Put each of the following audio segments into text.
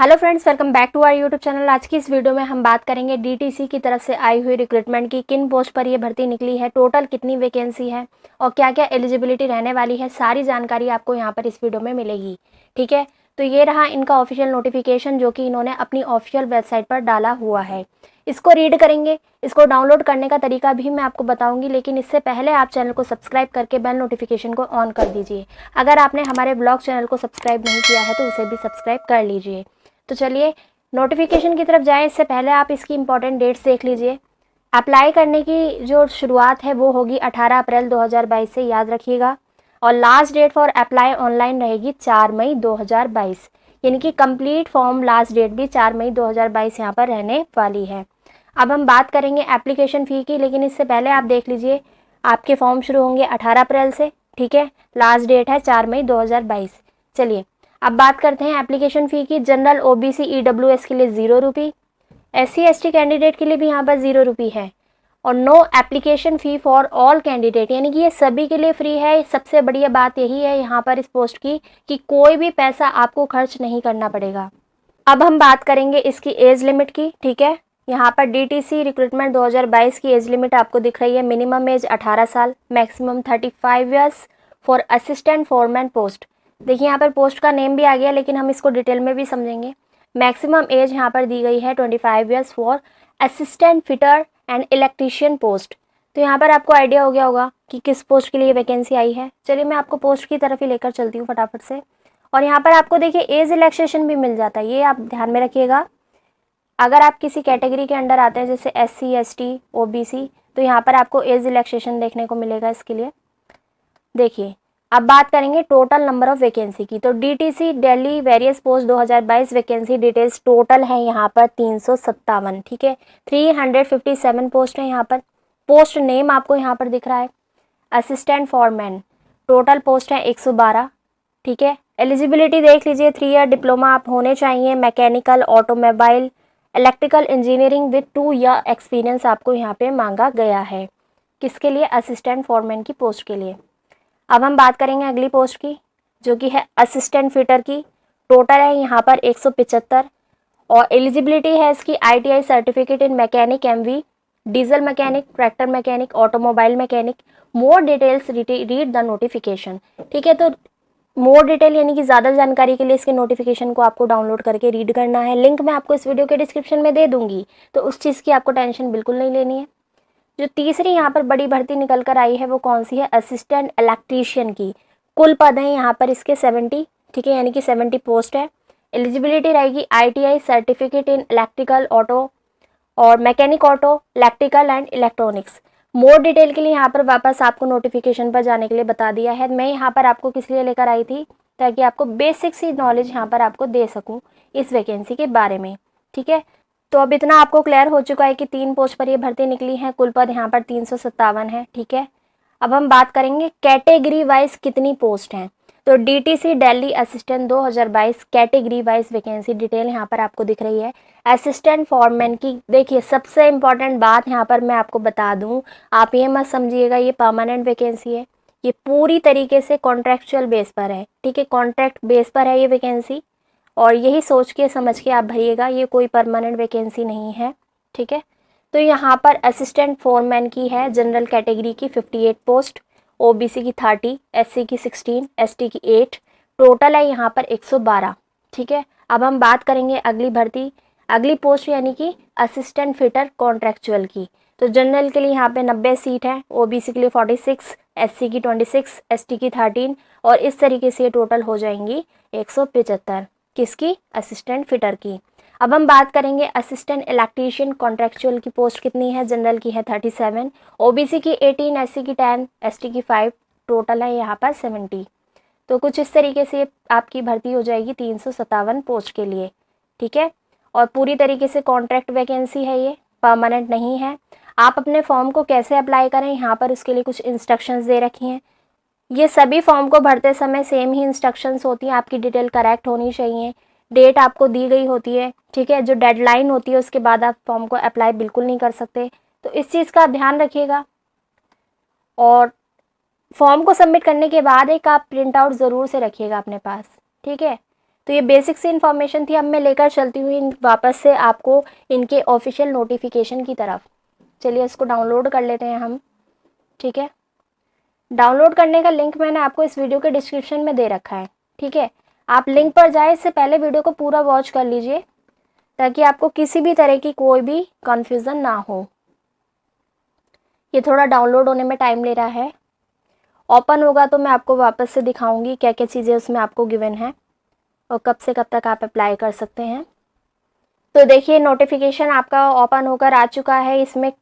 Hello friends, welcome back to our YouTube channel. आज की इस वीडियो में हम बात करेंगे डीटीसी की तरफ से आई हुई रिक्रूटमेंट की, किन पोस्ट पर ये भर्ती निकली है, टोटल कितनी वैकेंसी है और क्या क्या एलिजिबिलिटी रहने वाली है। सारी जानकारी आपको यहाँ पर इस वीडियो में मिलेगी। ठीक है, तो ये रहा इनका ऑफिशियल नोटिफिकेशन जो कि इन्होंने अपनी ऑफिशियल वेबसाइट पर डाला हुआ है। इसको रीड करेंगे, इसको डाउनलोड करने का तरीका भी मैं आपको बताऊंगी, लेकिन इससे पहले आप चैनल को सब्सक्राइब करके बेल नोटिफिकेशन को ऑन कर दीजिए। अगर आपने हमारे ब्लॉग चैनल को सब्सक्राइब नहीं किया है तो उसे भी सब्सक्राइब कर लीजिए। तो चलिए नोटिफिकेशन की तरफ जाएं, इससे पहले आप इसकी इंपॉर्टेंट डेट्स देख लीजिए। अप्लाई करने की जो शुरुआत है वो होगी 18 अप्रैल 2022 से, याद रखिएगा। और last date for apply online रहेगी 4 मई 2022, यानी कि कंप्लीट फॉर्म लास्ट डेट भी 4 मई 2022 यहाँ पर रहने वाली है। अब हम बात करेंगे एप्लीकेशन फ़ी की, लेकिन इससे पहले आप देख लीजिए आपके फॉर्म शुरू होंगे 18 अप्रैल से। ठीक है, लास्ट डेट है 4 मई 2022। चलिए अब बात करते हैं एप्लीकेशन फ़ी की। जनरल, ओबीसी, ईडब्ल्यूएस के लिए 0 रुपये, SC ST कैंडिडेट के लिए भी यहाँ पर 0 रुपये है। और no application fee for all candidate, यानी कि ये सभी के लिए फ्री है। सबसे बढ़िया बात यही है यहाँ पर इस पोस्ट की कि कोई भी पैसा आपको खर्च नहीं करना पड़ेगा। अब हम बात करेंगे इसकी एज लिमिट की। ठीक है, यहाँ पर डीटीसी रिक्रूटमेंट 2022 की एज लिमिट आपको दिख रही है। मिनिमम एज 18 साल, maximum 35 years for assistant foreman post. देखिए यहाँ पर पोस्ट का नेम भी आ गया, लेकिन हम इसको डिटेल में भी समझेंगे। मैक्सिमम एज यहाँ पर दी गई है 25 years for assistant fitter and electrician post. तो यहाँ पर आपको आइडिया हो गया होगा कि किस पोस्ट के लिए वैकेंसी आई है। चलिए मैं आपको पोस्ट की तरफ ही लेकर चलती हूँ फटाफट से। और यहाँ पर आपको देखिए एज रिलैक्सेशन भी मिल जाता है, ये आप ध्यान में रखिएगा। अगर आप किसी कैटेगरी के अंडर आते हैं जैसे SC ST OBC, तो यहाँ पर आपको एज रिलैक्सेशन देखने को मिलेगा इसके लिए। देखिए अब बात करेंगे टोटल नंबर ऑफ वैकेंसी की। तो DTC Delhi various post 2022 vacancy details total है यहाँ पर 357। ठीक है, 357 पोस्ट है यहाँ पर। पोस्ट नेम आपको यहाँ पर दिख रहा है असिस्टेंट फॉरमैन। टोटल पोस्ट है 112। ठीक है, एलिजिबिलिटी देख लीजिए, 3 ईयर डिप्लोमा आप होने चाहिए, mechanical, automobile, electrical engineering with 2 year experience आपको यहाँ पे मांगा गया है। किसके लिए? असिस्टेंट फॉरमैन की पोस्ट के लिए। अब हम बात करेंगे अगली पोस्ट की जो कि है असिस्टेंट फिटर की। टोटल है यहाँ पर 175 और एलिजिबिलिटी है इसकी ITI certificate in mechanic MV, diesel mechanic, tractor mechanic, automobile mechanic. More details read the notification. ठीक है, तो मोर डिटेल यानी कि ज़्यादा जानकारी के लिए इसके नोटिफिकेशन को आपको डाउनलोड करके रीड करना है। लिंक मैं आपको इस वीडियो के डिस्क्रिप्शन में दे दूंगी, तो उस चीज़ की आपको टेंशन बिल्कुल नहीं लेनी है। जो तीसरी यहाँ पर बड़ी भर्ती निकल कर आई है वो कौन सी है? असिस्टेंट इलेक्ट्रीशियन की। कुल पद हैं यहाँ पर इसके 70। ठीक है, यानी कि 70 पोस्ट है। एलिजिबिलिटी रहेगी ITI certificate in electrical auto और mechanic auto, electrical and electronics. More detail के लिए यहाँ पर वापस आपको नोटिफिकेशन पर जाने के लिए बता दिया है। मैं यहाँ पर आपको किस लिए लेकर आई थी? ताकि आपको बेसिक सी नॉलेज यहाँ पर आपको दे सकूँ इस वैकेंसी के बारे में। ठीक है, तो अब इतना आपको क्लियर हो चुका है कि 3 पोस्ट पर ये भर्ती निकली है। कुल पद यहाँ पर 357 है। ठीक है, अब हम बात करेंगे कैटेगरी वाइज कितनी पोस्ट हैं। तो DTC Delhi assistant 2022 category wise vacancy detail यहाँ पर आपको दिख रही है। असिस्टेंट फॉरमैन की देखिए, सबसे इंपॉर्टेंट बात यहाँ पर मैं आपको बता दूँ, आप ये मत समझिएगा ये परमानेंट वैकेंसी है। ये पूरी तरीके से कॉन्ट्रैक्चुअल बेस पर है। ठीक है, कॉन्ट्रैक्ट बेस पर है ये वैकेंसी, और यही सोच के समझ के आप भरिएगा, ये कोई परमानेंट वैकेंसी नहीं है। ठीक है, तो यहाँ पर असिस्टेंट फोरमैन की है जनरल कैटेगरी की 58 पोस्ट, OBC की 30, SC की 16, ST की 8। टोटल है यहाँ पर 112। ठीक है, अब हम बात करेंगे अगली भर्ती, अगली पोस्ट यानी कि असिस्टेंट फिटर कॉन्ट्रैक्चुअल की। तो जनरल के लिए यहाँ पे 90 सीट है, OBC के लिए 46, SC की 26, ST की 13 और इस तरीके से टोटल हो जाएंगी 175। किसकी? असिस्टेंट फिटर की। अब हम बात करेंगे असिस्टेंट इलेक्ट्रीशियन कॉन्ट्रैक्चुअल की पोस्ट कितनी है। जनरल की है 37, OBC की 18, SC की 10, ST की 5। टोटल है यहाँ पर 70। तो कुछ इस तरीके से आपकी भर्ती हो जाएगी 357 पोस्ट के लिए। ठीक है, और पूरी तरीके से कॉन्ट्रैक्ट वैकेंसी है, ये परमानेंट नहीं है। आप अपने फॉर्म को कैसे अप्लाई करें, यहाँ पर उसके लिए कुछ इंस्ट्रक्शंस दे रखी हैं। ये सभी फॉर्म को भरते समय सेम ही इंस्ट्रक्शंस होती हैं। आपकी डिटेल करेक्ट होनी चाहिए, डेट आपको दी गई होती है। ठीक है, जो डेडलाइन होती है उसके बाद आप फॉर्म को अप्लाई बिल्कुल नहीं कर सकते, तो इस चीज़ का ध्यान रखिएगा। और फॉर्म को सबमिट करने के बाद एक आप प्रिंट आउट ज़रूर से रखिएगा अपने पास। ठीक है, तो ये बेसिक सी इन्फॉर्मेशन थी। अब मैं लेकर चलती हुई वापस से आपको इनके ऑफिशियल नोटिफिकेशन की तरफ। चलिए इसको डाउनलोड कर लेते हैं हम। ठीक है, डाउनलोड करने का लिंक मैंने आपको इस वीडियो के डिस्क्रिप्शन में दे रखा है। ठीक है, आप लिंक पर जाए इससे पहले वीडियो को पूरा वॉच कर लीजिए ताकि आपको किसी भी तरह की कोई भी कन्फ्यूज़न ना हो। ये थोड़ा डाउनलोड होने में टाइम ले रहा है। ओपन होगा तो मैं आपको वापस से दिखाऊंगी क्या क्या चीज़ें उसमें आपको गिवन है और कब से कब तक आप अप्लाई कर सकते हैं। तो देखिए नोटिफिकेशन आपका ओपन होकर आ चुका है। इसमें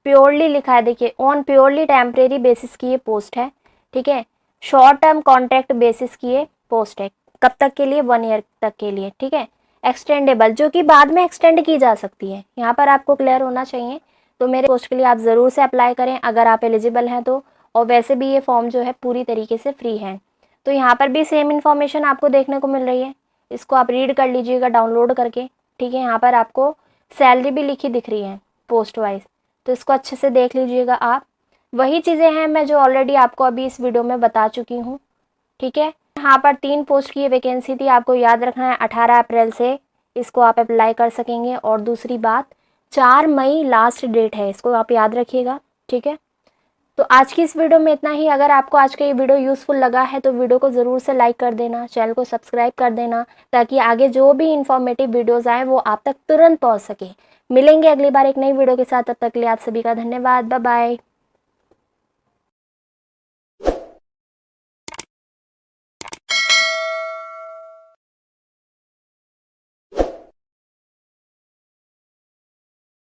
प्योरली लिखा है, देखिए ऑन प्योरली टेम्परेरी बेसिस की ये पोस्ट है। ठीक है, शॉर्ट टर्म कॉन्ट्रैक्ट बेसिस की ये पोस्ट है। कब तक के लिए? 1 ईयर तक के लिए। ठीक है, एक्सटेंडेबल, जो कि बाद में एक्सटेंड की जा सकती है। यहाँ पर आपको क्लियर होना चाहिए। तो मेरे पोस्ट के लिए आप ज़रूर से अप्लाई करें अगर आप एलिजिबल हैं तो। और वैसे भी ये फॉर्म जो है पूरी तरीके से फ्री है। तो यहाँ पर भी सेम इन्फॉर्मेशन आपको देखने को मिल रही है। इसको आप रीड कर लीजिएगा डाउनलोड करके। ठीक है, यहाँ पर आपको सैलरी भी लिखी दिख रही है पोस्ट वाइज, तो इसको अच्छे से देख लीजिएगा आप। वही चीज़ें हैं मैं जो ऑलरेडी आपको अभी इस वीडियो में बता चुकी हूँ। ठीक है, यहाँ पर 3 पोस्ट की ये वैकेंसी थी, आपको याद रखना है 18 अप्रैल से इसको आप अप्लाई कर सकेंगे। और दूसरी बात 4 मई लास्ट डेट है, इसको आप याद रखिएगा। ठीक है, तो आज की इस वीडियो में इतना ही। अगर आपको आज का ये वीडियो यूज़फुल लगा है तो वीडियो को ज़रूर से लाइक कर देना, चैनल को सब्सक्राइब कर देना ताकि आगे जो भी इंफॉर्मेटिव वीडियोज़ आएँ वो आप तक तुरंत पहुँच सके। मिलेंगे अगली बार एक नई वीडियो के साथ, तब तक के लिए आप सभी का धन्यवाद। Bye bye.